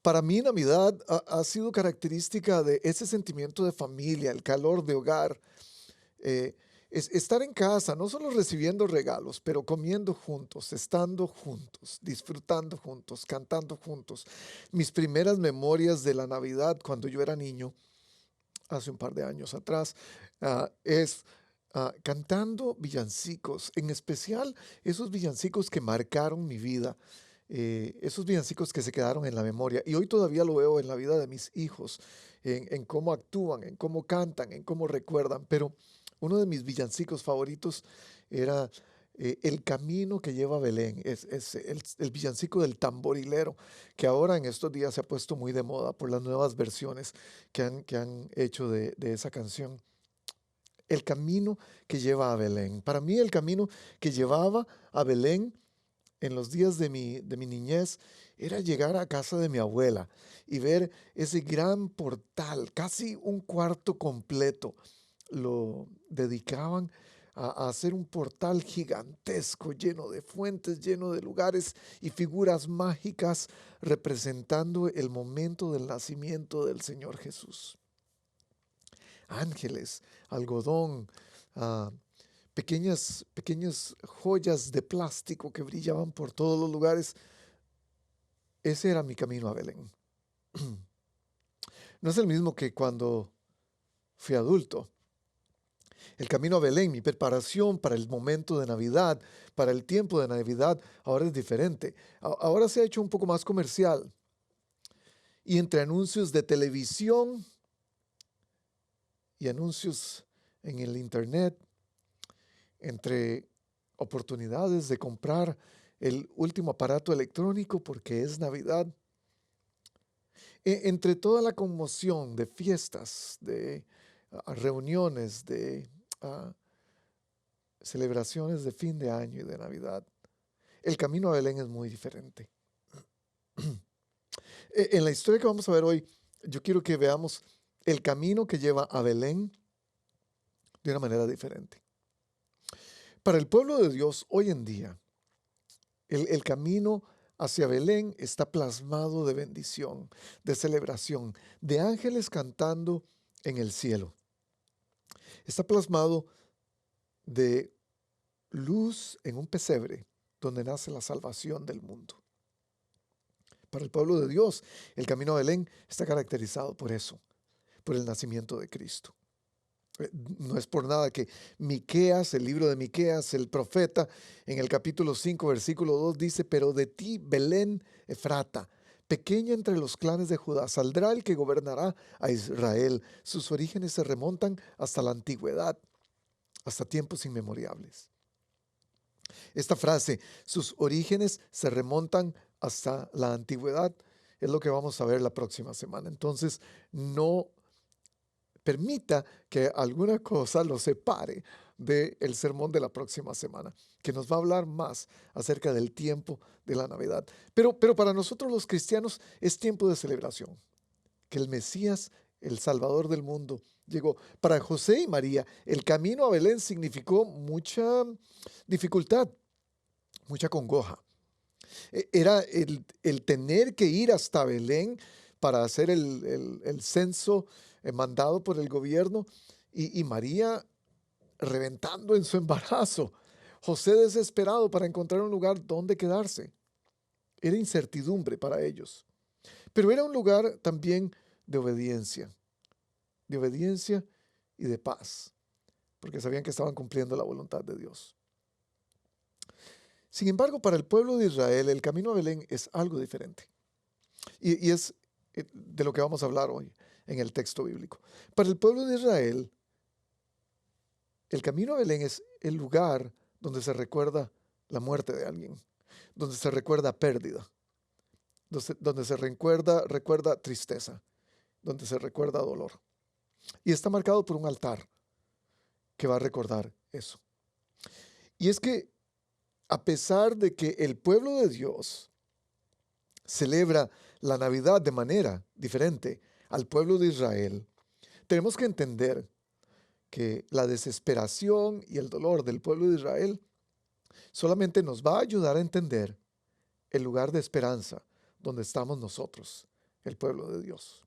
Para mí, Navidad ha sido característica de ese sentimiento de familia, el calor de hogar, eh, estar en casa, no solo recibiendo regalos, pero comiendo juntos, estando juntos, disfrutando juntos, cantando juntos. Mis primeras memorias de la Navidad cuando yo era niño, hace un par de años atrás, es cantando villancicos, en especial esos villancicos que marcaron mi vida, esos villancicos que se quedaron en la memoria. Y hoy todavía lo veo en la vida de mis hijos, en cómo actúan, en cómo cantan, en cómo recuerdan. Pero uno de mis villancicos favoritos era El camino que lleva a Belén, es el villancico del tamborilero, que ahora en estos días se ha puesto muy de moda por las nuevas versiones que han hecho de esa canción. El camino que lleva a Belén. Para mí el camino que llevaba a Belén en los días de mi niñez era llegar a casa de mi abuela y ver ese gran portal, casi un cuarto completo. Lo dedicaban a hacer un portal gigantesco, lleno de fuentes, lleno de lugares y figuras mágicas representando el momento del nacimiento del Señor Jesús. Ángeles, algodón, ah, pequeñas joyas de plástico que brillaban por todos los lugares. Ese era mi camino a Belén. No es el mismo que cuando fui adulto. El camino a Belén, mi preparación para el momento de Navidad, para el tiempo de Navidad, ahora es diferente. Ahora se ha hecho un poco más comercial. Y entre anuncios de televisión y anuncios en el internet, entre oportunidades de comprar el último aparato electrónico porque es Navidad, entre toda la conmoción de fiestas, de reuniones, de ah, celebraciones de fin de año y de Navidad, el camino a Belén es muy diferente. En la historia que vamos a ver hoy, yo quiero que veamos el camino que lleva a Belén de una manera diferente. Para el pueblo de Dios hoy en día, el camino hacia Belén está plasmado de bendición, de celebración, de ángeles cantando en el cielo. Está plasmado de luz en un pesebre donde nace la salvación del mundo. Para el pueblo de Dios, el camino a Belén está caracterizado por eso, por el nacimiento de Cristo. No es por nada que Miqueas, el libro de Miqueas, el profeta, en el capítulo 5, versículo 2 dice: pero de ti, Belén Efrata, pequeña entre los clanes de Judá, saldrá el que gobernará a Israel. Sus orígenes se remontan hasta la antigüedad, hasta tiempos inmemoriales. Esta frase, sus orígenes se remontan hasta la antigüedad, es lo que vamos a ver la próxima semana. Entonces, no permita que alguna cosa lo separe del sermón de la próxima semana, que nos va a hablar más acerca del tiempo de la Navidad. Pero para nosotros los cristianos es tiempo de celebración, que el Mesías, el Salvador del mundo, llegó. Para José y María, el camino a Belén significó mucha dificultad, mucha congoja. Era el tener que ir hasta Belén para hacer el censo mandado por el gobierno y María reventando en su embarazo. José desesperado para encontrar un lugar donde quedarse. Era incertidumbre para ellos. Pero era un lugar también de obediencia y de paz, porque sabían que estaban cumpliendo la voluntad de Dios. Sin embargo, para el pueblo de Israel, el camino a Belén es algo diferente. Y es de lo que vamos a hablar hoy en el texto bíblico. Para el pueblo de Israel, el camino a Belén es el lugar donde se recuerda la muerte de alguien, donde se recuerda pérdida, donde se recuerda tristeza, donde se recuerda dolor. Y está marcado por un altar que va a recordar eso. Y es que a pesar de que el pueblo de Dios celebra la Navidad de manera diferente al pueblo de Israel, tenemos que entender que la desesperación y el dolor del pueblo de Israel solamente nos va a ayudar a entender el lugar de esperanza donde estamos nosotros, el pueblo de Dios.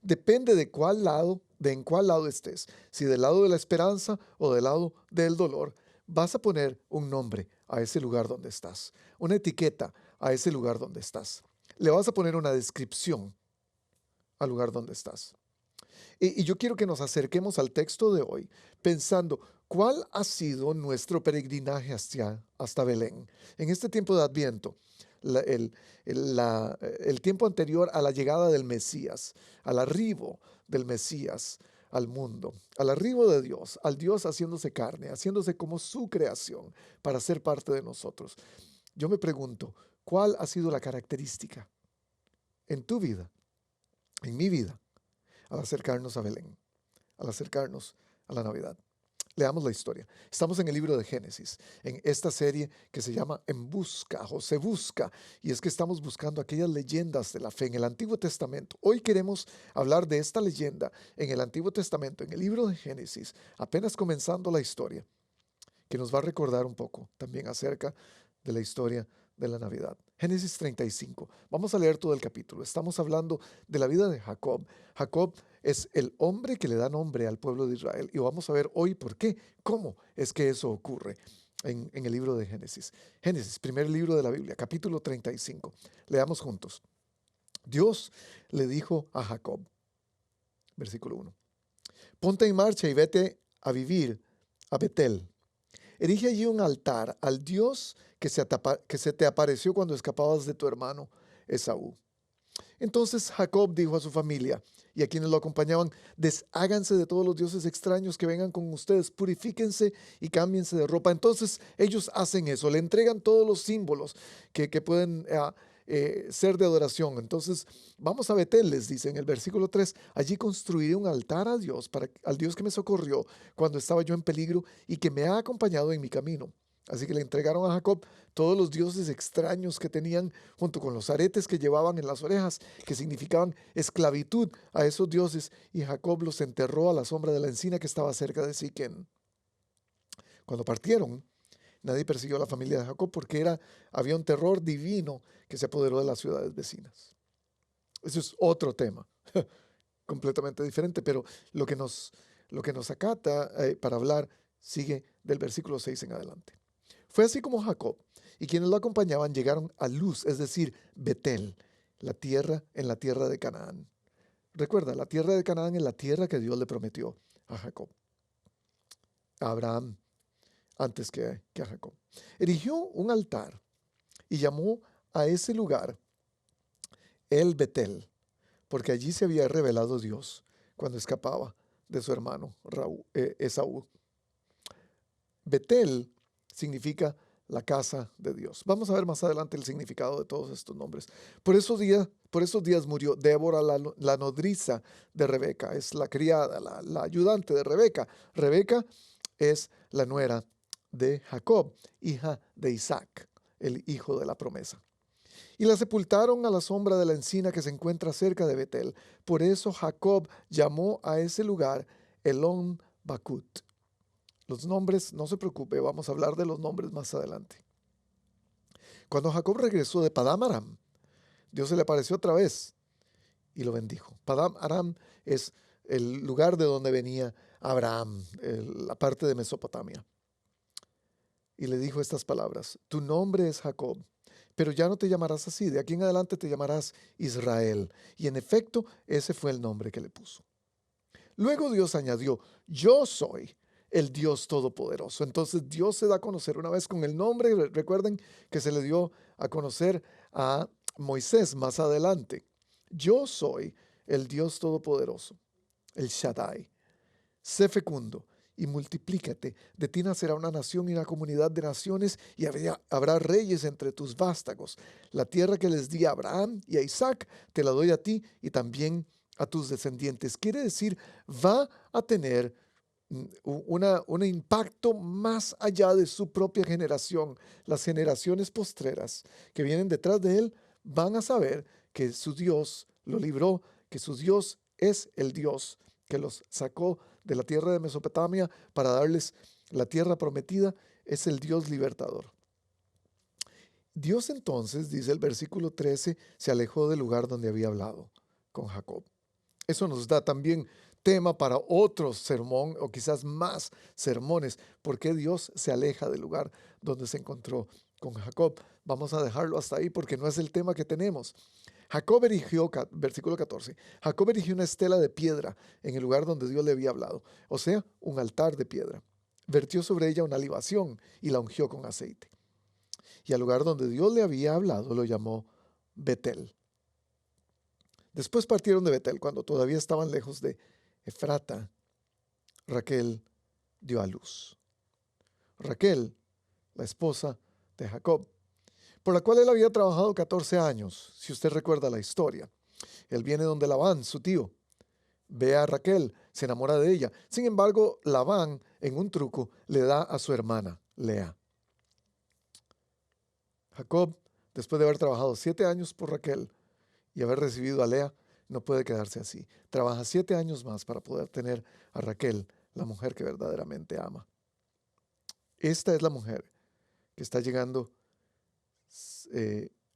Depende de en cuál lado estés, si del lado de la esperanza o del lado del dolor, vas a poner un nombre a ese lugar donde estás, una etiqueta a ese lugar donde estás. Le vas a poner una descripción al lugar donde estás. Y yo quiero que nos acerquemos al texto de hoy pensando cuál ha sido nuestro peregrinaje hasta Belén. En este tiempo de Adviento, la- el, el tiempo anterior a la llegada del Mesías, al arribo del Mesías al mundo, al arribo de Dios, al Dios haciéndose carne, haciéndose como su creación para ser parte de nosotros. Yo me pregunto, ¿cuál ha sido la característica en tu vida, en mi vida, al acercarnos a Belén, al acercarnos a la Navidad? Leamos la historia. Estamos en el libro de Génesis, en esta serie que se llama En Busca, o Se Busca, y es que estamos buscando aquellas leyendas de la fe en el Antiguo Testamento. Hoy queremos hablar de esta leyenda en el Antiguo Testamento, en el libro de Génesis, apenas comenzando la historia, que nos va a recordar un poco también acerca de la historia de la Navidad. Génesis 35. Vamos a leer todo el capítulo. Estamos hablando de la vida de Jacob. Jacob es el hombre que le da nombre al pueblo de Israel. Y vamos a ver hoy por qué, cómo es que eso ocurre en el libro de Génesis. Génesis, primer libro de la Biblia, capítulo 35. Leamos juntos. Dios le dijo a Jacob, versículo 1, ponte en marcha y vete a vivir a Betel. Erige allí un altar al Dios que se te apareció cuando escapabas de tu hermano Esaú. Entonces Jacob dijo a su familia y a quienes lo acompañaban, desháganse de todos los dioses extraños que vengan con ustedes, purifíquense y cámbiense de ropa. Entonces ellos hacen eso, le entregan todos los símbolos que pueden ser de adoración. Entonces vamos a Betel, les dice en el versículo 3, allí construiré un altar a Dios, al Dios que me socorrió cuando estaba yo en peligro y que me ha acompañado en mi camino. Así que le entregaron a Jacob todos los dioses extraños que tenían, junto con los aretes que llevaban en las orejas, que significaban esclavitud a esos dioses, y Jacob los enterró a la sombra de la encina que estaba cerca de Siquén. Cuando partieron, nadie persiguió a la familia de Jacob porque había un terror divino que se apoderó de las ciudades vecinas. Eso es otro tema, completamente diferente, pero lo que nos acata para hablar sigue del versículo 6 en adelante. Fue así como Jacob y quienes lo acompañaban llegaron a Luz, es decir, Betel, en la tierra de Canaán. Recuerda, la tierra de Canaán es la tierra que Dios le prometió a Jacob, a Abraham, antes que a Jacob. Erigió un altar y llamó a ese lugar El Betel, porque allí se había revelado Dios cuando escapaba de su hermano Esaú. Betel significa la casa de Dios. Vamos a ver más adelante el significado de todos estos nombres. Por esos días murió Débora, la nodriza de Rebeca, es la criada, la ayudante de Rebeca. Rebeca es la nuera de Jacob, hija de Isaac, el hijo de la promesa. Y la sepultaron a la sombra de la encina que se encuentra cerca de Betel. Por eso Jacob llamó a ese lugar Elón Bakut. Los nombres, no se preocupe, vamos a hablar de los nombres más adelante. Cuando Jacob regresó de Padán Aram, Dios se le apareció otra vez y lo bendijo. Padán Aram es el lugar de donde venía Abraham, la parte de Mesopotamia. Y le dijo estas palabras: tu nombre es Jacob, pero ya no te llamarás así, de aquí en adelante te llamarás Israel. Y en efecto, ese fue el nombre que le puso. Luego Dios añadió: yo soy el Dios Todopoderoso. Entonces Dios se da a conocer una vez con el nombre. Recuerden que se le dio a conocer a Moisés más adelante. Yo soy el Dios Todopoderoso, el Shaddai. Sé fecundo y multiplícate. De ti nacerá una nación y una comunidad de naciones, y habrá reyes entre tus vástagos. La tierra que les di a Abraham y a Isaac te la doy a ti y también a tus descendientes. Quiere decir, va a tener un impacto más allá de su propia generación. Las generaciones postreras que vienen detrás de él van a saber que su Dios lo libró, que su Dios es el Dios que los sacó de la tierra de Mesopotamia para darles la tierra prometida, es el Dios libertador. Dios entonces, dice el versículo 13, se alejó del lugar donde había hablado con Jacob. Eso nos da también tema para otro sermón o quizás más sermones. ¿Por qué Dios se aleja del lugar donde se encontró con Jacob? Vamos a dejarlo hasta ahí porque no es el tema que tenemos. Jacob erigió, versículo 14, Jacob erigió una estela de piedra en el lugar donde Dios le había hablado, o sea, un altar de piedra. Vertió sobre ella una libación y la ungió con aceite. Y al lugar donde Dios le había hablado lo llamó Betel. Después partieron de Betel cuando todavía estaban lejos de Efrata. Raquel dio a luz. Raquel, la esposa de Jacob, por la cual él había trabajado 14 años, si usted recuerda la historia. Él viene donde Labán, su tío, ve a Raquel, se enamora de ella. Sin embargo, Labán, en un truco, le da a su hermana, Lea. Jacob, después de haber trabajado 7 años por Raquel y haber recibido a Lea, no puede quedarse así. Trabaja 7 años más para poder tener a Raquel, la mujer que verdaderamente ama. Esta es la mujer que está llegando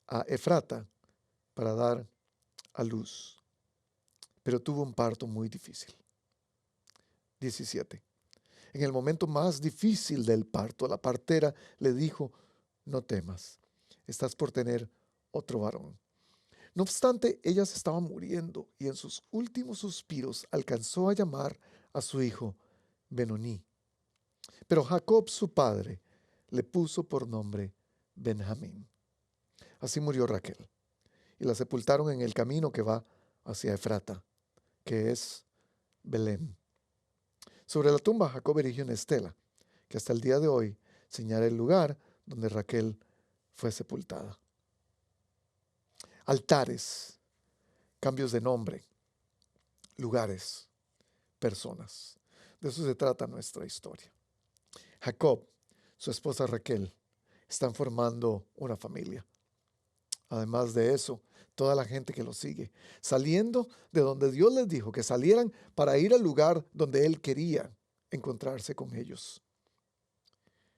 a Efrata para dar a luz, pero tuvo un parto muy difícil. 17. En el momento más difícil del parto, la partera le dijo: no temas, estás por tener otro varón. No obstante, ella se estaba muriendo y en sus últimos suspiros alcanzó a llamar a su hijo Benoní. Pero Jacob, su padre, le puso por nombre Benjamín. Así murió Raquel y la sepultaron en el camino que va hacia Efrata, que es Belén. Sobre la tumba Jacob erigió una estela que hasta el día de hoy señala el lugar donde Raquel fue sepultada. Altares, cambios de nombre, lugares, personas. De eso se trata nuestra historia. Jacob, su esposa Raquel, están formando una familia. Además de eso, toda la gente que lo sigue, saliendo de donde Dios les dijo que salieran para ir al lugar donde Él quería encontrarse con ellos.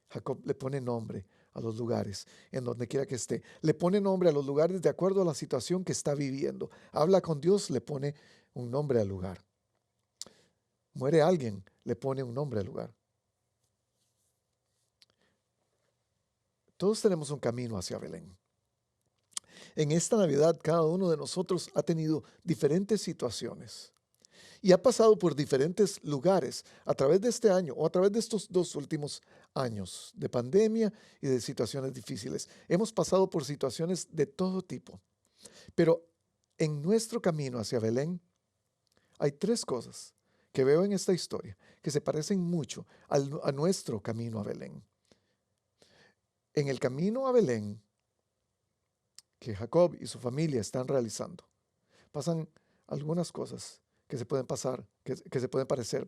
Jacob le pone nombre a los lugares en donde quiera que esté. Le pone nombre a los lugares de acuerdo a la situación que está viviendo. Habla con Dios, le pone un nombre al lugar. Muere alguien, le pone un nombre al lugar. Todos tenemos un camino hacia Belén. En esta Navidad, cada uno de nosotros ha tenido diferentes situaciones y ha pasado por diferentes lugares a través de este año o a través de estos 2 últimos años de pandemia y de situaciones difíciles. Hemos pasado por situaciones de todo tipo, pero en nuestro camino hacia Belén hay 3 cosas que veo en esta historia que se parecen mucho a nuestro camino a Belén. En el camino a Belén que Jacob y su familia están realizando, pasan algunas cosas que se pueden pasar, que se pueden parecer,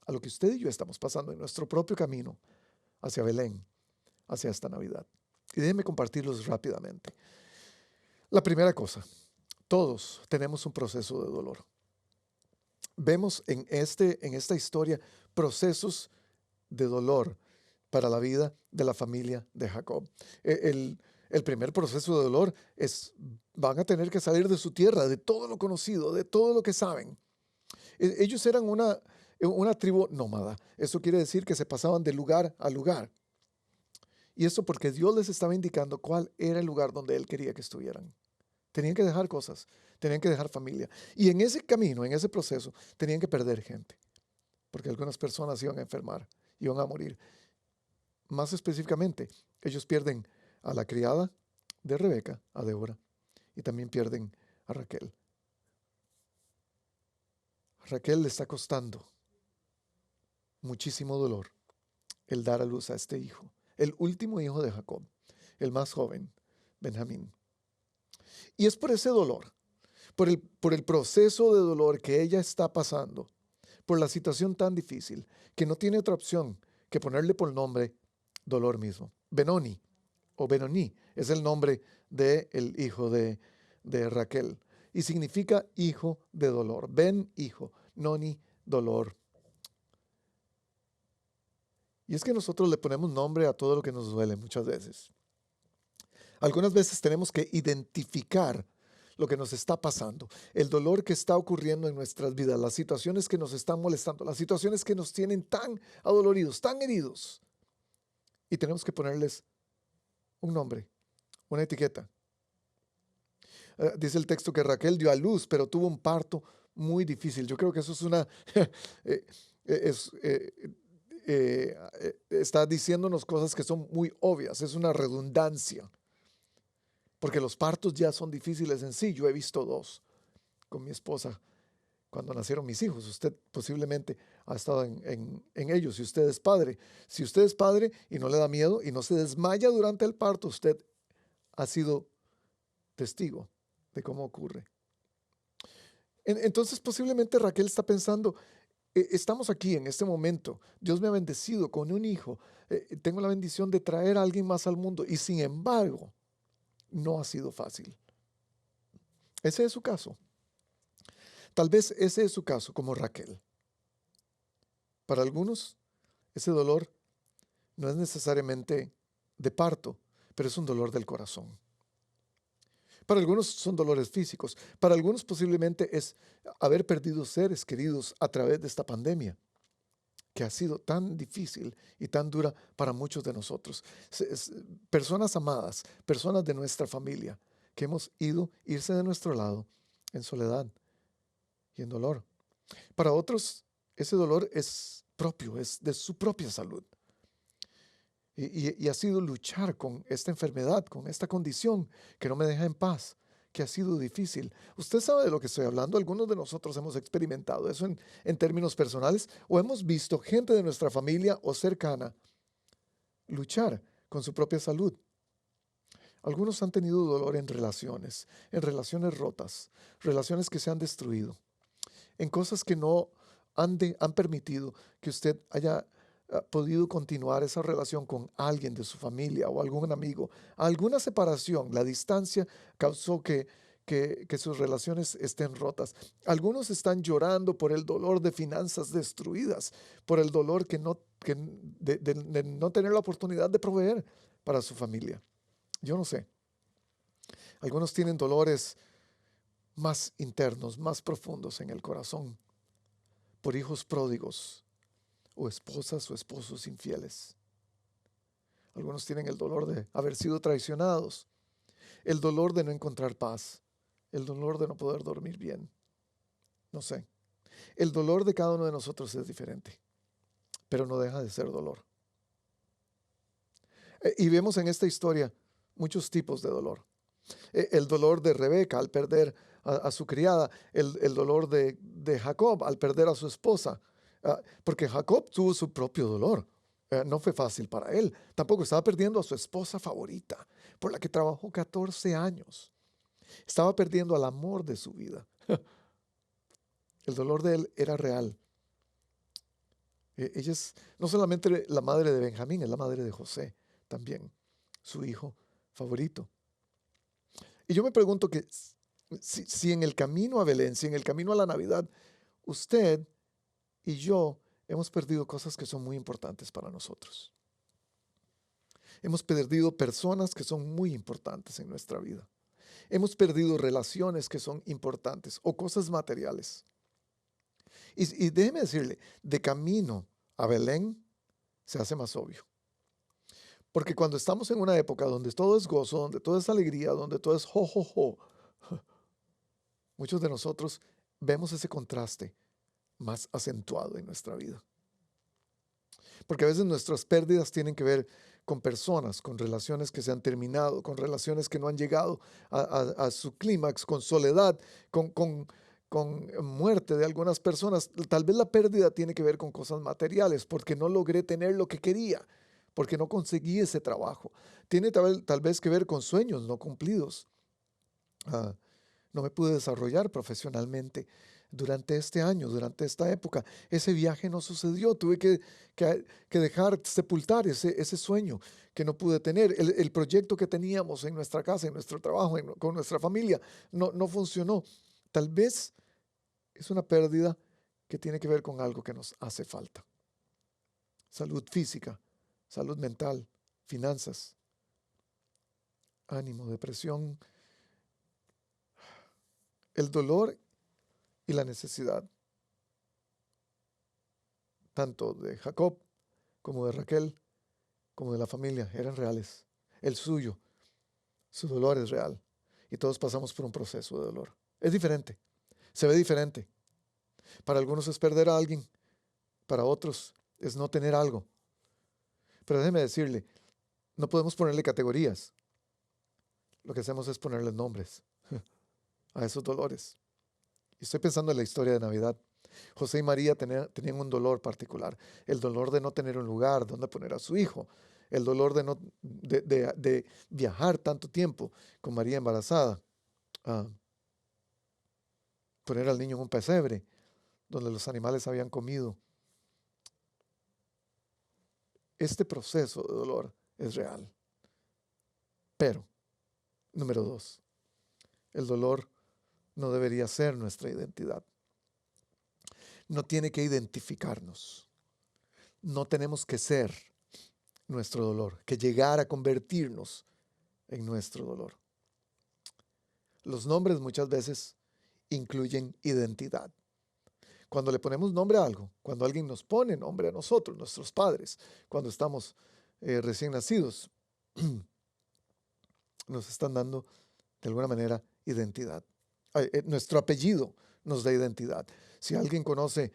a lo que usted y yo estamos pasando en nuestro propio camino hacia Belén, hacia esta Navidad. Y déjenme compartirlos rápidamente. La primera cosa, todos tenemos un proceso de dolor. Vemos en esta historia procesos de dolor para la vida de la familia de Jacob. El primer proceso de dolor es: van a tener que salir de su tierra, de todo lo conocido, de todo lo que saben. Ellos eran una tribu nómada. Eso quiere decir que se pasaban de lugar a lugar. Y eso porque Dios les estaba indicando cuál era el lugar donde Él quería que estuvieran. Tenían que dejar cosas, tenían que dejar familia. Y en ese camino, en ese proceso, tenían que perder gente. Porque algunas personas iban a enfermar, iban a morir. Más específicamente, ellos pierden a la criada de Rebeca, a Débora, y también pierden a Raquel. A Raquel le está costando muchísimo dolor el dar a luz a este hijo, el último hijo de Jacob, el más joven, Benjamín. Y es por ese dolor, por el proceso de dolor que ella está pasando, por la situación tan difícil, que no tiene otra opción que ponerle por nombre dolor mismo. Benoni o Benoni es el nombre del hijo de Raquel y significa hijo de dolor. Ben, hijo, Noni, dolor. Y es que nosotros le ponemos nombre a todo lo que nos duele muchas veces. Algunas veces tenemos que identificar lo que nos está pasando, el dolor que está ocurriendo en nuestras vidas, las situaciones que nos están molestando, las situaciones que nos tienen tan adoloridos, tan heridos. Y tenemos que ponerles un nombre, una etiqueta. Dice el texto que Raquel dio a luz, pero tuvo un parto muy difícil. Yo creo que eso es una... eh, es, está diciéndonos cosas que son muy obvias, es una redundancia, porque los partos ya son difíciles en sí. Yo he visto dos con mi esposa cuando nacieron mis hijos. Usted posiblemente ha estado en ellos. Si usted es padre, y no le da miedo y no se desmaya durante el parto, usted ha sido testigo de cómo ocurre. Entonces posiblemente Raquel está pensando, estamos aquí en este momento, Dios me ha bendecido con un hijo, tengo la bendición de traer a alguien más al mundo y sin embargo no ha sido fácil. Ese es su caso. Tal vez ese es su caso como Raquel. Para algunos ese dolor no es necesariamente de parto, pero es un dolor del corazón. Para algunos son dolores físicos, para algunos posiblemente es haber perdido seres queridos a través de esta pandemia, que ha sido tan difícil y tan dura para muchos de nosotros. Personas amadas, personas de nuestra familia, que hemos irse de nuestro lado en soledad y en dolor. Para otros, ese dolor es propio, es de su propia salud. Y ha sido luchar con esta enfermedad, con esta condición que no me deja en paz, que ha sido difícil. Usted sabe de lo que estoy hablando. Algunos de nosotros hemos experimentado eso en términos personales o hemos visto gente de nuestra familia o cercana luchar con su propia salud. Algunos han tenido dolor en relaciones rotas, relaciones que se han destruido, en cosas que no han permitido que usted haya podido continuar esa relación con alguien de su familia o algún amigo. Alguna separación, la distancia causó que sus relaciones estén rotas. Algunos están llorando por el dolor de finanzas destruidas, por el dolor de no tener la oportunidad de proveer para su familia. Yo no sé. Algunos tienen dolores más internos, más profundos en el corazón, por hijos pródigos o esposas o esposos infieles. Algunos tienen el dolor de haber sido traicionados, el dolor de no encontrar paz, el dolor de no poder dormir bien. No sé. El dolor de cada uno de nosotros es diferente, pero no deja de ser dolor. Y vemos en esta historia muchos tipos de dolor. El dolor de Rebeca al perder a su criada, el dolor de Jacob al perder a su esposa, porque Jacob tuvo su propio dolor. No fue fácil para él. Tampoco estaba perdiendo a su esposa favorita, por la que trabajó 14 años. Estaba perdiendo al amor de su vida. El dolor de él era real. Ella es no solamente la madre de Benjamín, es la madre de José también, su hijo favorito. Y yo me pregunto que si en el camino a Belén, si en el camino a la Navidad, usted y yo hemos perdido cosas que son muy importantes para nosotros. Hemos perdido personas que son muy importantes en nuestra vida. Hemos perdido relaciones que son importantes o cosas materiales. Y déjeme decirle, de camino a Belén se hace más obvio. Porque cuando estamos en una época donde todo es gozo, donde todo es alegría, donde todo es jo, jo, jo, muchos de nosotros vemos ese contraste más acentuado en nuestra vida. Porque a veces nuestras pérdidas tienen que ver con personas, con relaciones que se han terminado, con relaciones que no han llegado a su clímax, con soledad, con muerte de algunas personas. Tal vez la pérdida tiene que ver con cosas materiales, porque no logré tener lo que quería, porque no conseguí ese trabajo. Tiene tal vez que ver con sueños no cumplidos. no me pude desarrollar profesionalmente durante este año, durante esta época. Ese viaje no sucedió. Tuve que dejar sepultar ese sueño que no pude tener. El proyecto que teníamos en nuestra casa, en nuestro trabajo, con nuestra familia, no funcionó. Tal vez es una pérdida que tiene que ver con algo que nos hace falta. Salud física, salud mental, finanzas, ánimo, depresión, el dolor y la necesidad, tanto de Jacob como de Raquel, como de la familia, eran reales. El suyo, su dolor es real. Y todos pasamos por un proceso de dolor. Es diferente, se ve diferente. Para algunos es perder a alguien, para otros es no tener algo. Pero déjeme decirle, no podemos ponerle categorías. Lo que hacemos es ponerle nombres a esos dolores. Y estoy pensando en la historia de Navidad. José y María tenían un dolor particular. El dolor de no tener un lugar donde poner a su hijo. El dolor de viajar tanto tiempo con María embarazada. Ah, poner al niño en un pesebre donde los animales habían comido. Este proceso de dolor es real. Pero, número 2, el dolor no debería ser nuestra identidad. No tiene que identificarnos. No tenemos que ser nuestro dolor, que llegar a convertirnos en nuestro dolor. Los nombres muchas veces incluyen identidad. Cuando le ponemos nombre a algo, cuando alguien nos pone nombre a nosotros, nuestros padres, cuando estamos recién nacidos, nos están dando de alguna manera identidad. Nuestro apellido nos da identidad. Si alguien conoce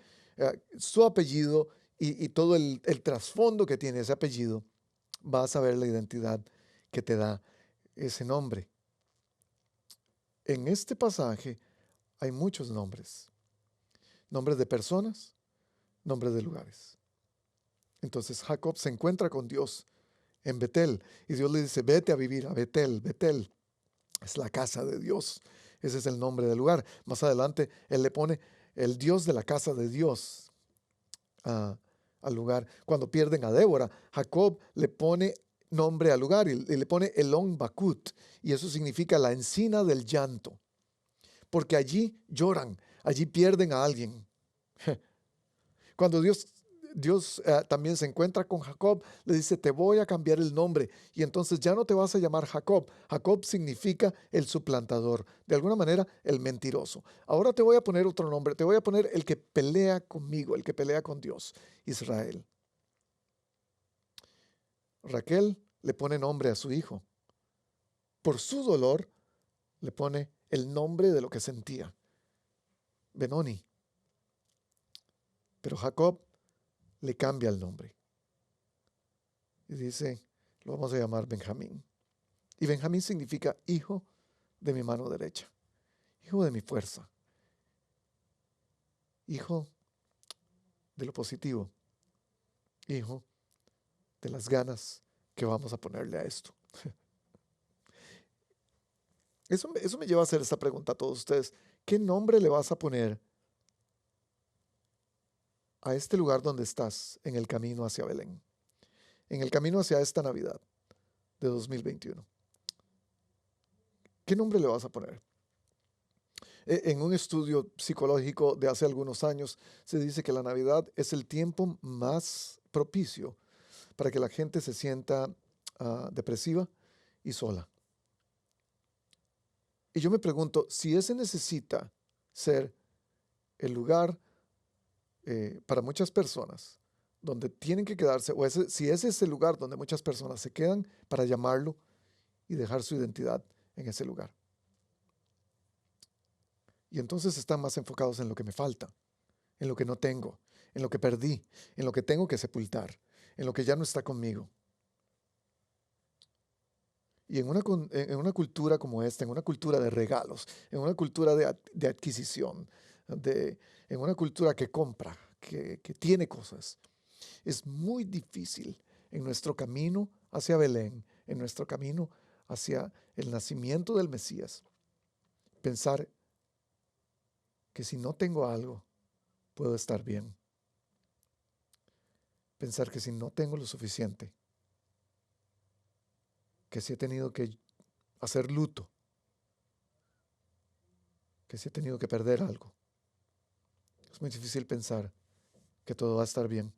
su apellido y todo el trasfondo que tiene ese apellido, va a saber la identidad que te da ese nombre. En este pasaje hay muchos nombres. Nombres de personas, nombres de lugares. Entonces Jacob se encuentra con Dios en Betel y Dios le dice, vete a vivir a Betel. Betel es la casa de Dios. Ese es el nombre del lugar. Más adelante él le pone el Dios de la casa de Dios al lugar. Cuando pierden a Débora, Jacob le pone nombre al lugar y le pone Elón Bakut, y eso significa la encina del llanto, porque allí lloran, allí pierden a alguien. Cuando Dios también se encuentra con Jacob, le dice, te voy a cambiar el nombre y entonces ya no te vas a llamar Jacob. Jacob significa el suplantador, de alguna manera el mentiroso. Ahora te voy a poner otro nombre, te voy a poner el que pelea conmigo, el que pelea con Dios, Israel. Raquel le pone nombre a su hijo. Por su dolor le pone el nombre de lo que sentía, Benoni. Pero Jacob le cambia el nombre y dice, lo vamos a llamar Benjamín. Y Benjamín significa hijo de mi mano derecha, hijo de mi fuerza, hijo de lo positivo, hijo de las ganas que vamos a ponerle a esto. Eso me lleva a hacer esta pregunta a todos ustedes. ¿Qué nombre le vas a poner a este lugar donde estás en el camino hacia Belén? En el camino hacia esta Navidad de 2021. ¿Qué nombre le vas a poner? En un estudio psicológico de hace algunos años se dice que la Navidad es el tiempo más propicio para que la gente se sienta depresiva y sola. Y yo me pregunto, si ese necesita ser el lugar para muchas personas donde tienen que quedarse, o si ese es el lugar donde muchas personas se quedan para llamarlo y dejar su identidad en ese lugar. Y entonces están más enfocados en lo que me falta, en lo que no tengo, en lo que perdí, en lo que tengo que sepultar, en lo que ya no está conmigo. Y en una cultura como esta, en una cultura de regalos, en una cultura de adquisición, en una cultura que compra, que tiene cosas, es muy difícil en nuestro camino hacia Belén, en nuestro camino hacia el nacimiento del Mesías, Pensar que si no tengo algo, puedo estar bien. Pensar que si no tengo lo suficiente, que si he tenido que hacer luto, que si he tenido que perder algo. Es muy difícil pensar que todo va a estar bien.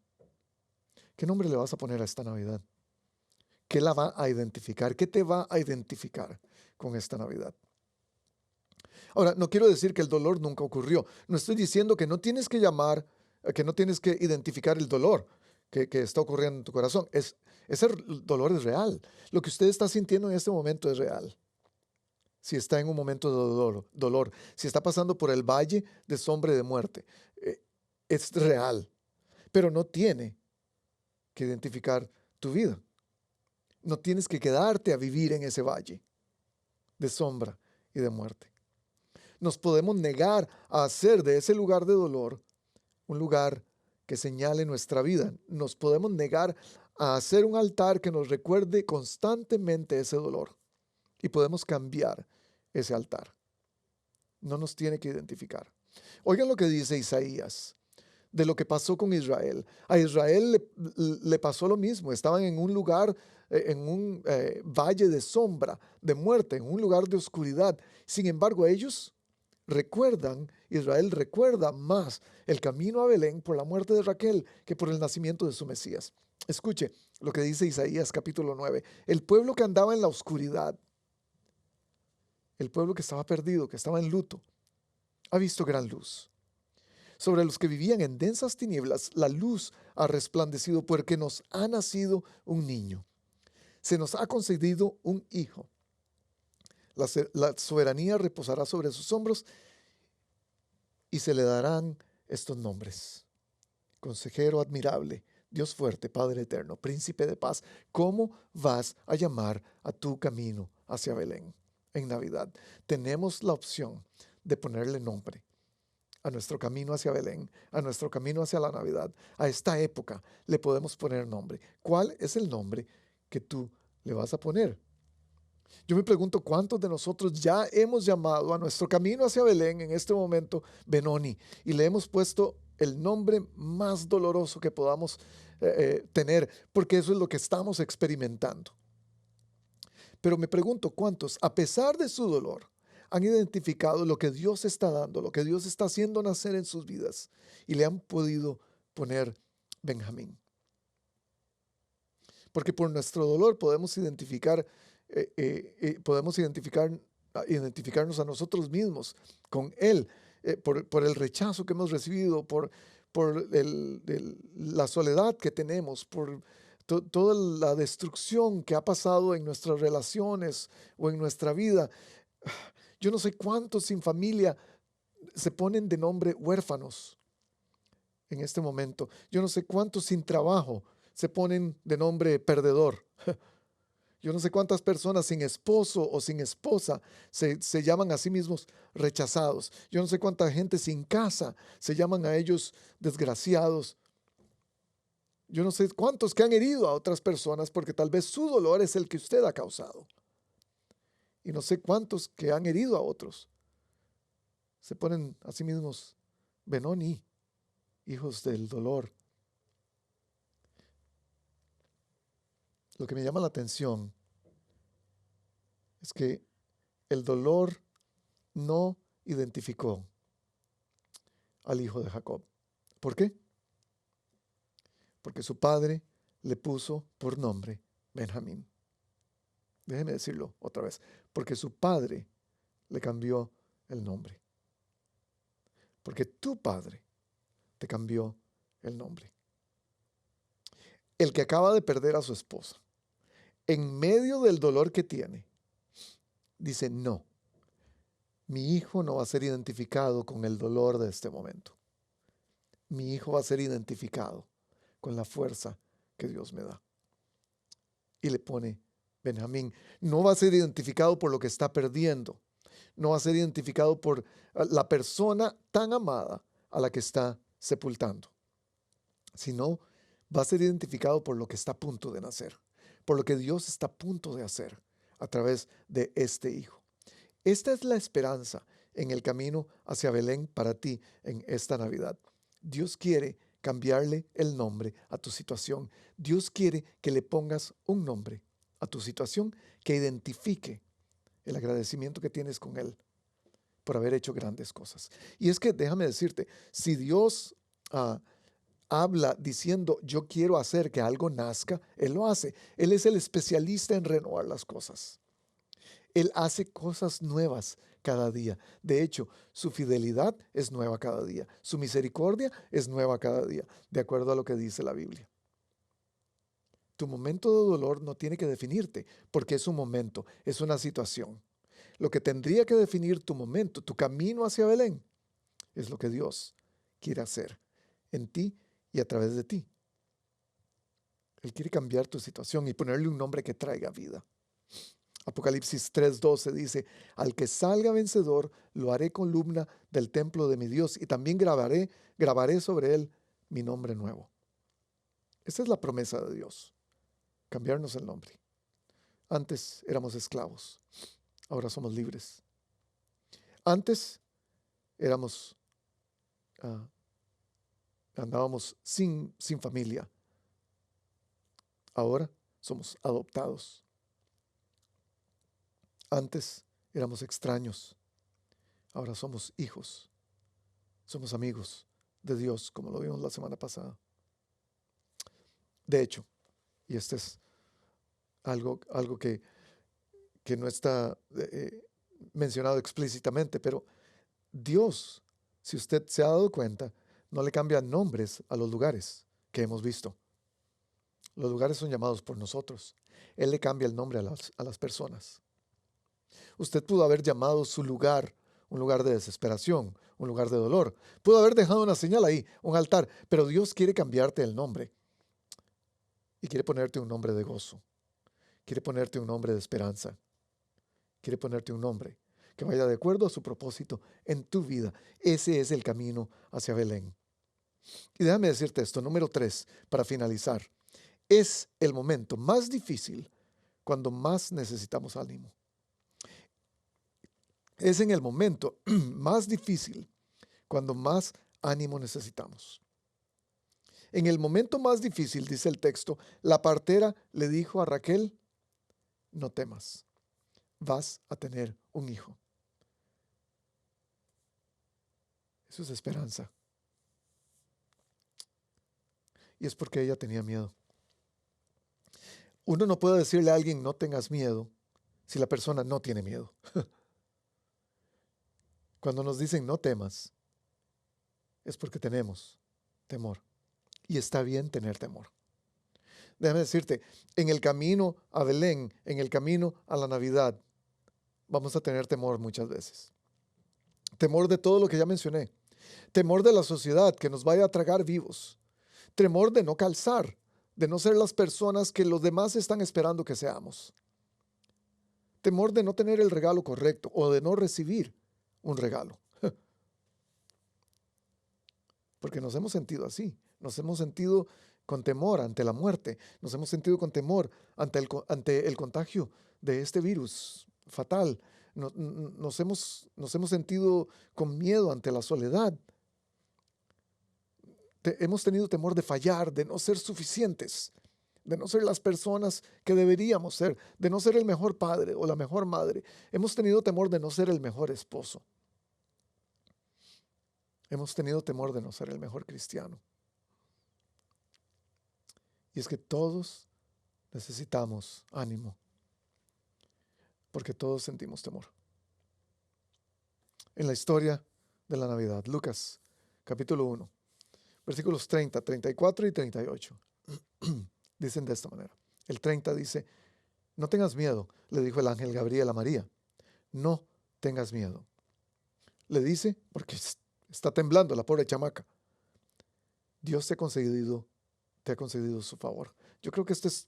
¿Qué nombre le vas a poner a esta Navidad? ¿Qué la va a identificar? ¿Qué te va a identificar con esta Navidad? Ahora, no quiero decir que el dolor nunca ocurrió. No estoy diciendo que no tienes que llamar, que no tienes que identificar el dolor que está ocurriendo en tu corazón. Ese dolor es real. Lo que usted está sintiendo en este momento es real. Si está en un momento de dolor, si está pasando por el valle de sombra y de muerte, es real. Pero no tiene que identificar tu vida. No tienes que quedarte a vivir en ese valle de sombra y de muerte. Nos podemos negar a hacer de ese lugar de dolor un lugar que señale nuestra vida. Nos podemos negar a hacer un altar que nos recuerde constantemente ese dolor. Y podemos cambiar ese altar. No nos tiene que identificar. Oigan lo que dice Isaías de lo que pasó con Israel. A Israel le pasó lo mismo. Estaban en un lugar, en un valle de sombra, de muerte, en un lugar de oscuridad. Sin embargo, ellos recuerdan, Israel recuerda más el camino a Belén por la muerte de Raquel que por el nacimiento de su Mesías. Escuche lo que dice Isaías capítulo 9. El pueblo que andaba en la oscuridad, el pueblo que estaba perdido, que estaba en luto, ha visto gran luz. Sobre los que vivían en densas tinieblas, la luz ha resplandecido porque nos ha nacido un niño. Se nos ha concedido un hijo. La soberanía reposará sobre sus hombros y se le darán estos nombres: Consejero admirable, Dios fuerte, Padre eterno, Príncipe de paz. ¿Cómo vas a llamar a tu camino hacia Belén en Navidad? Tenemos la opción de ponerle nombre a nuestro camino hacia Belén, a nuestro camino hacia la Navidad, a esta época le podemos poner nombre. ¿Cuál es el nombre que tú le vas a poner? Yo me pregunto cuántos de nosotros ya hemos llamado a nuestro camino hacia Belén en este momento Benoni y le hemos puesto el nombre más doloroso que podamos tener, porque eso es lo que estamos experimentando. Pero me pregunto cuántos, a pesar de su dolor, han identificado lo que Dios está dando, lo que Dios está haciendo nacer en sus vidas y le han podido poner Benjamín. Porque por nuestro dolor podemos identificarnos a nosotros mismos con Él, por el rechazo que hemos recibido, por la soledad que tenemos, por toda la destrucción que ha pasado en nuestras relaciones o en nuestra vida. Yo no sé cuántos sin familia se ponen de nombre huérfanos en este momento. Yo no sé cuántos sin trabajo se ponen de nombre perdedor. Yo no sé cuántas personas sin esposo o sin esposa se llaman a sí mismos rechazados. Yo no sé cuánta gente sin casa se llaman a ellos desgraciados. Yo no sé cuántos que han herido a otras personas porque tal vez su dolor es el que usted ha causado. Y no sé cuántos que han herido a otros se ponen a sí mismos Benoni, hijos del dolor. Lo que me llama la atención es que el dolor no identificó al hijo de Jacob. ¿Por qué? Porque su padre le puso por nombre Benjamín. Déjeme decirlo otra vez. Porque su padre le cambió el nombre. Porque tu padre te cambió el nombre. El que acaba de perder a su esposa, en medio del dolor que tiene, dice: no, mi hijo no va a ser identificado con el dolor de este momento. Mi hijo va a ser identificado con la fuerza que Dios me da. Y le pone Benjamín. No va a ser identificado por lo que está perdiendo. No va a ser identificado por la persona tan amada a la que está sepultando, sino va a ser identificado por lo que está a punto de nacer, por lo que Dios está a punto de hacer a través de este hijo. Esta es la esperanza en el camino hacia Belén para ti en esta Navidad. Dios quiere cambiarle el nombre a tu situación. Dios quiere que le pongas un nombre a tu situación que identifique el agradecimiento que tienes con Él por haber hecho grandes cosas. Y es que déjame decirte, si Dios habla diciendo yo quiero hacer que algo nazca, Él lo hace. Él es el especialista en renovar las cosas. Él hace cosas nuevas cada día. De hecho, su fidelidad es nueva cada día. Su misericordia es nueva cada día, de acuerdo a lo que dice la Biblia. Tu momento de dolor no tiene que definirte, porque es un momento, es una situación. Lo que tendría que definir tu momento, tu camino hacia Belén, es lo que Dios quiere hacer en ti y a través de ti. Él quiere cambiar tu situación y ponerle un nombre que traiga vida. Apocalipsis 3:12 dice, al que salga vencedor, lo haré columna del templo de mi Dios y también grabaré sobre él mi nombre nuevo. Esa es la promesa de Dios, cambiarnos el nombre. Antes éramos esclavos, ahora somos libres. Antes éramos, andábamos sin familia, ahora somos adoptados. Antes éramos extraños, ahora somos hijos, somos amigos de Dios, como lo vimos la semana pasada. De hecho, y este es algo que no está mencionado explícitamente, pero Dios, si usted se ha dado cuenta, no le cambia nombres a los lugares que hemos visto. Los lugares son llamados por nosotros. Él le cambia el nombre a las personas. Usted pudo haber llamado su lugar un lugar de desesperación, un lugar de dolor. Pudo haber dejado una señal ahí, un altar, pero Dios quiere cambiarte el nombre y quiere ponerte un nombre de gozo. Quiere ponerte un nombre de esperanza. Quiere ponerte un nombre que vaya de acuerdo a su propósito en tu vida. Ese es el camino hacia Belén. Y déjame decirte esto, número 3, para finalizar. Es el momento más difícil cuando más necesitamos ánimo. Es en el momento más difícil cuando más ánimo necesitamos. En el momento más difícil, dice el texto, la partera le dijo a Raquel, no temas, vas a tener un hijo. Eso es esperanza. Y es porque ella tenía miedo. Uno no puede decirle a alguien no tengas miedo si la persona no tiene miedo. Cuando nos dicen no temas, es porque tenemos temor. Y está bien tener temor. Déjame decirte, en el camino a Belén, en el camino a la Navidad, vamos a tener temor muchas veces. Temor de todo lo que ya mencioné. Temor de la sociedad que nos vaya a tragar vivos. Temor de no calzar, de no ser las personas que los demás están esperando que seamos. Temor de no tener el regalo correcto o de no recibir un regalo. Porque nos hemos sentido así. Nos hemos sentido con temor ante la muerte. Nos hemos sentido con temor ante el contagio de este virus fatal. Nos hemos sentido con miedo ante la soledad. Hemos tenido temor de fallar, de no ser suficientes, de no ser las personas que deberíamos ser, de no ser el mejor padre o la mejor madre. Hemos tenido temor de no ser el mejor esposo. Hemos tenido temor de no ser el mejor cristiano. Y es que todos necesitamos ánimo, porque todos sentimos temor. En la historia de la Navidad, Lucas, capítulo 1, versículos 30, 34 y 38, dicen de esta manera. El 30 dice, no tengas miedo, le dijo el ángel Gabriel a María. No tengas miedo. Le dice, porque está temblando la pobre chamaca. Dios te ha concedido su favor. Yo creo que esta es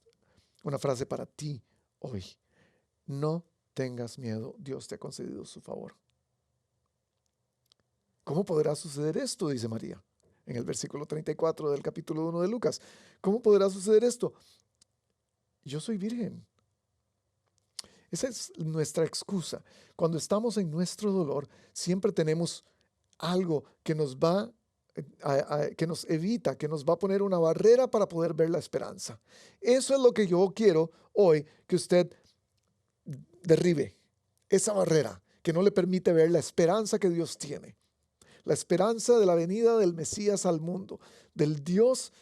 una frase para ti hoy. No tengas miedo, Dios te ha concedido su favor. ¿Cómo podrá suceder esto? Dice María, en el versículo 34 del capítulo 1 de Lucas. ¿Cómo podrá suceder esto? Yo soy virgen. Esa es nuestra excusa. Cuando estamos en nuestro dolor, siempre tenemos algo que nos va que nos evita, que nos va a poner una barrera para poder ver la esperanza. Eso es lo que yo quiero hoy que usted derribe, esa barrera que no le permite ver la esperanza que Dios tiene, la esperanza de la venida del Mesías al mundo, del Dios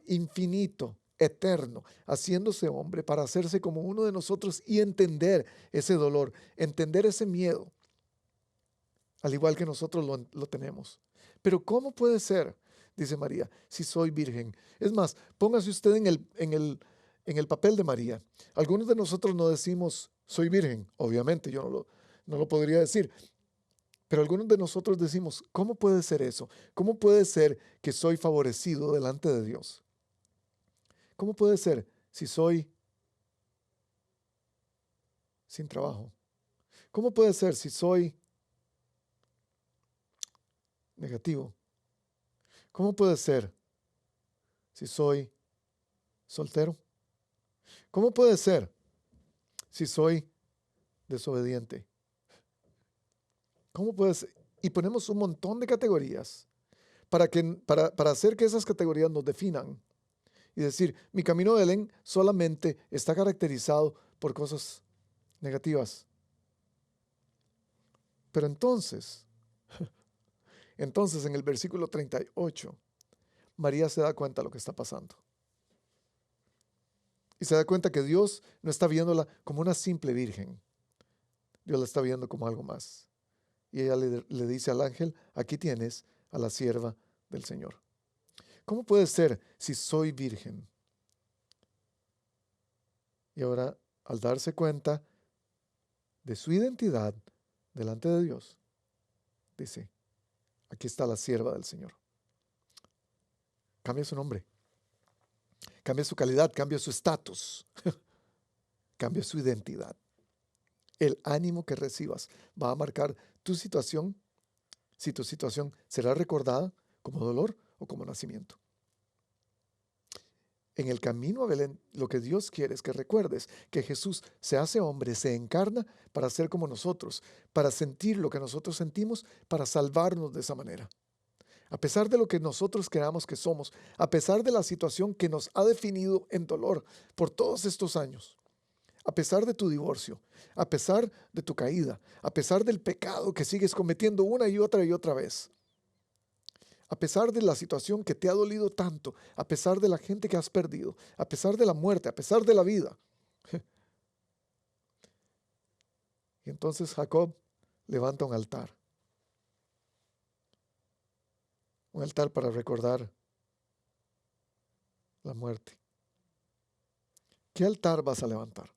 infinito, eterno, haciéndose hombre para hacerse como uno de nosotros y entender ese dolor, entender ese miedo, al igual que nosotros lo tenemos. Pero ¿cómo puede ser, dice María, si soy virgen? Es más, póngase usted en el papel de María. Algunos de nosotros no decimos soy virgen, obviamente, yo no lo podría decir, pero algunos de nosotros decimos, ¿cómo puede ser eso? ¿Cómo puede ser que soy favorecido delante de Dios? ¿Cómo puede ser si soy sin trabajo? ¿Cómo puede ser si soy negativo? ¿Cómo puede ser si soy soltero? ¿Cómo puede ser si soy desobediente? ¿Cómo puede ser? Y ponemos un montón de categorías para hacer que esas categorías nos definan y decir, mi camino de Belén solamente está caracterizado por cosas negativas. Pero entonces en el versículo 38, María se da cuenta de lo que está pasando. Y se da cuenta que Dios no está viéndola como una simple virgen. Dios la está viendo como algo más. Y ella le dice al ángel, aquí tienes a la sierva del Señor. ¿Cómo puede ser si soy virgen? Y ahora, al darse cuenta de su identidad delante de Dios, dice, aquí está la sierva del Señor. Cambia su nombre, cambia su calidad, cambia su estatus, cambia su identidad. El ánimo que recibas va a marcar tu situación, si tu situación será recordada como dolor o como nacimiento. En el camino a Belén, lo que Dios quiere es que recuerdes que Jesús se hace hombre, se encarna para ser como nosotros, para sentir lo que nosotros sentimos, para salvarnos de esa manera. A pesar de lo que nosotros creamos que somos, a pesar de la situación que nos ha definido en dolor por todos estos años, a pesar de tu divorcio, a pesar de tu caída, a pesar del pecado que sigues cometiendo una y otra vez, a pesar de la situación que te ha dolido tanto, a pesar de la gente que has perdido, a pesar de la muerte, a pesar de la vida. Y entonces Jacob levanta un altar para recordar la muerte. ¿Qué altar vas a levantar?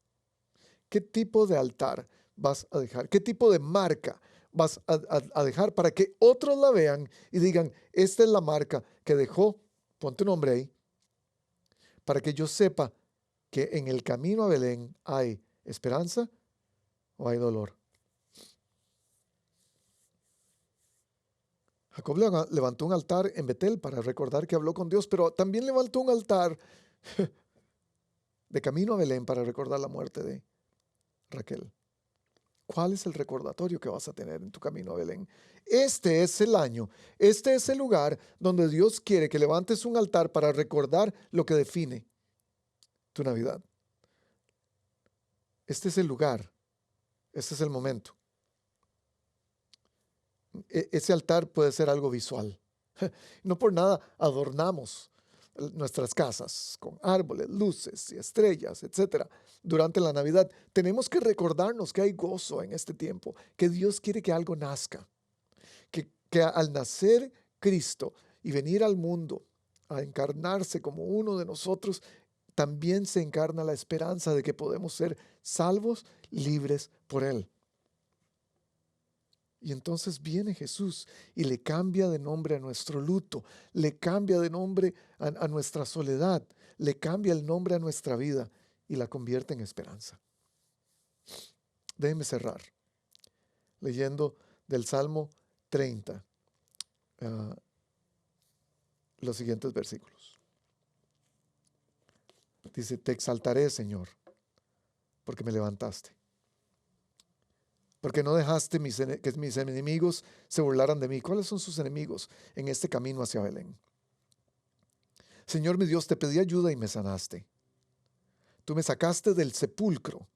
¿Qué tipo de altar vas a dejar? ¿Qué tipo de marca vas a dejar para que otros la vean y digan, esta es la marca que dejó, pon tu nombre ahí, para que yo sepa que en el camino a Belén hay esperanza o hay dolor? Jacob levantó un altar en Betel para recordar que habló con Dios, pero también levantó un altar de camino a Belén para recordar la muerte de Raquel. ¿Cuál es el recordatorio que vas a tener en tu camino a Belén? Este es el año, este es el lugar donde Dios quiere que levantes un altar para recordar lo que define tu Navidad. Este es el lugar, este es el momento. Ese altar puede ser algo visual. No por nada adornamos nuestras casas con árboles, luces y estrellas, etcétera. Durante la Navidad tenemos que recordarnos que hay gozo en este tiempo, que Dios quiere que algo nazca, que al nacer Cristo y venir al mundo a encarnarse como uno de nosotros, también se encarna la esperanza de que podemos ser salvos, libres por Él. Y entonces viene Jesús y le cambia de nombre a nuestro luto, le cambia de nombre a nuestra soledad, le cambia el nombre a nuestra vida y la convierte en esperanza. Déjenme cerrar leyendo del Salmo 30, los siguientes versículos. Dice, te exaltaré, Señor, porque me levantaste. Porque no dejaste que mis enemigos se burlaran de mí. ¿Cuáles son sus enemigos en este camino hacia Belén? Señor mi Dios, te pedí ayuda y me sanaste. Tú me sacaste del sepulcro,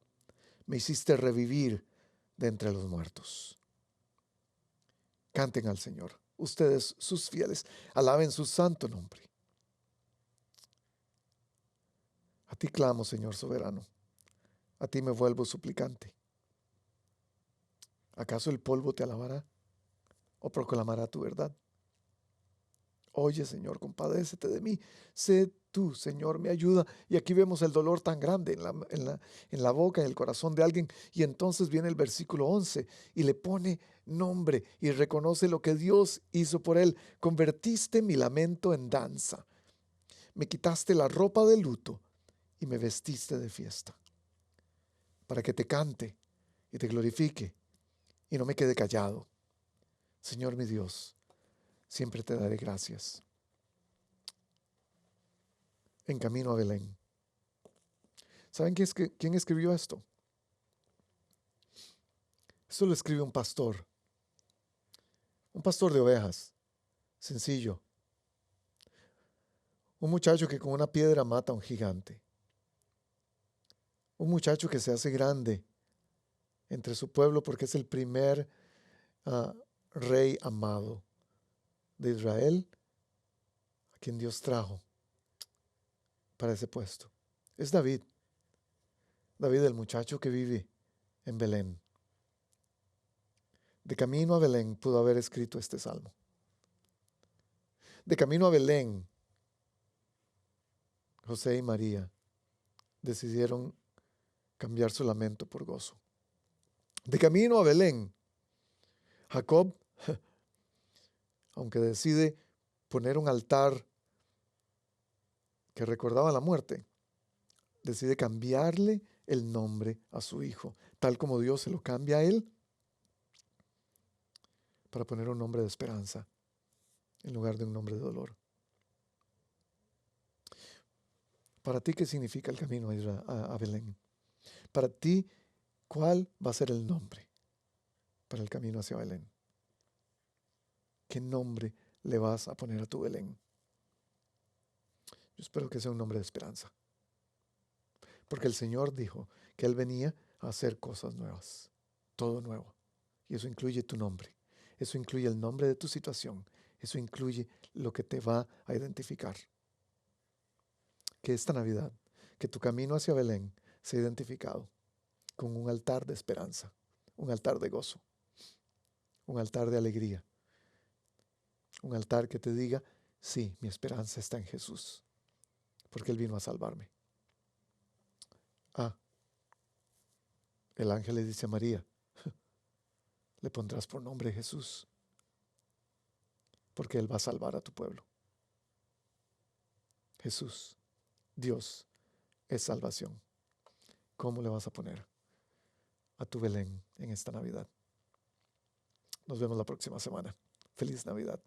me hiciste revivir de entre los muertos. Canten al Señor, ustedes sus fieles, alaben su santo nombre. A ti clamo, Señor soberano, a ti me vuelvo suplicante. ¿Acaso el polvo te alabará o proclamará tu verdad? Oye, Señor, compadécete de mí. Sé tú, Señor, mi ayuda. Y aquí vemos el dolor tan grande en la boca, en el corazón de alguien. Y entonces viene el versículo 11 y le pone nombre y reconoce lo que Dios hizo por él. Convertiste mi lamento en danza. Me quitaste la ropa de luto y me vestiste de fiesta. Para que te cante y te glorifique y no me quede callado. Señor mi Dios, siempre te daré gracias. En camino a Belén. ¿Saben quién escribió esto? Esto lo escribe un pastor de ovejas, sencillo. Un muchacho que con una piedra mata a un gigante. Un muchacho que se hace grande entre su pueblo porque es el primer rey amado de Israel, a quien Dios trajo para ese puesto. Es David. David, el muchacho que vive en Belén. De camino a Belén pudo haber escrito este salmo. De camino a Belén, José y María decidieron cambiar su lamento por gozo. De camino a Belén, Jacob, aunque decide poner un altar que recordaba la muerte, decide cambiarle el nombre a su hijo, tal como Dios se lo cambia a él, para poner un nombre de esperanza en lugar de un nombre de dolor. Para ti, ¿qué significa el camino a Belén? Para ti, ¿cuál va a ser el nombre para el camino hacia Belén? ¿Qué nombre le vas a poner a tu Belén? Yo espero que sea un nombre de esperanza. Porque el Señor dijo que Él venía a hacer cosas nuevas, todo nuevo. Y eso incluye tu nombre, eso incluye el nombre de tu situación, eso incluye lo que te va a identificar. Que esta Navidad, que tu camino hacia Belén sea identificado con un altar de esperanza, un altar de gozo, un altar de alegría, un altar que te diga, sí, mi esperanza está en Jesús, porque Él vino a salvarme. El ángel le dice a María, le pondrás por nombre Jesús, porque Él va a salvar a tu pueblo. Jesús, Dios, es salvación. ¿Cómo le vas a poner a tu Belén en esta Navidad? Nos vemos la próxima semana. Feliz Navidad.